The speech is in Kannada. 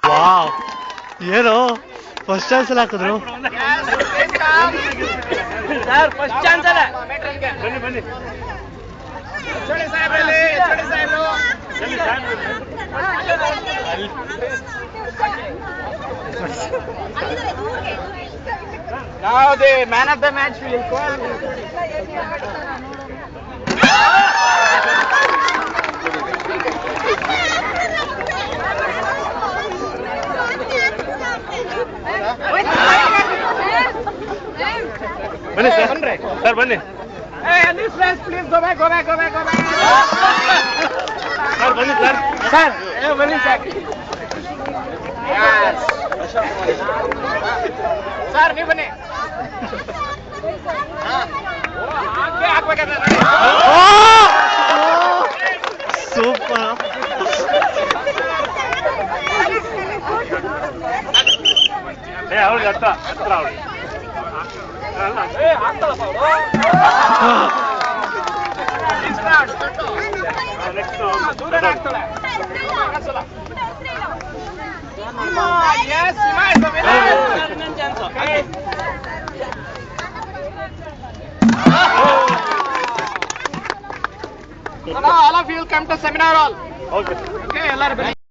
ವಾವ್, ಏನು ಫಸ್ಟ್ ಚಾನ್ಸ್ ಎಲ್ಲ ಹಾಕಿದ್ರು. ಸರ್ ಫಸ್ಟ್ ಚಾನ್ಸ್ ಅಲ್ಲ. ಬನ್ನಿ ಬನ್ನಿ. Now the man of the match will call. ಬನ್ನಿ ಸರ್, ಸರ್ ಬನ್ನಿ. Hey, and this place, please go back. Sir ಬನ್ನಿ ಸರ್. Sir, ಬನ್ನಿ sir. Yes. Sir, ನೀವು ಬನ್ನಿ. ಹಾಗೆ ಹಾಕ್ಬೇಕಾದ್ರೆ ನೋಡಿ. ಸೂಪರ್. ಅವಳಿಗೆ ಹತ್ರ ಅವಳಿಗೆ ಆಗ್ತಾಳಪ್ಪ ಅವಳು. ದೂರ ಆಗ್ತಾಳೆ. Yes, Sima is the winner. So now all of you will come to seminar hall. Okay. Okay, ಎಲ್ಲರೂ ಬನ್ನಿ.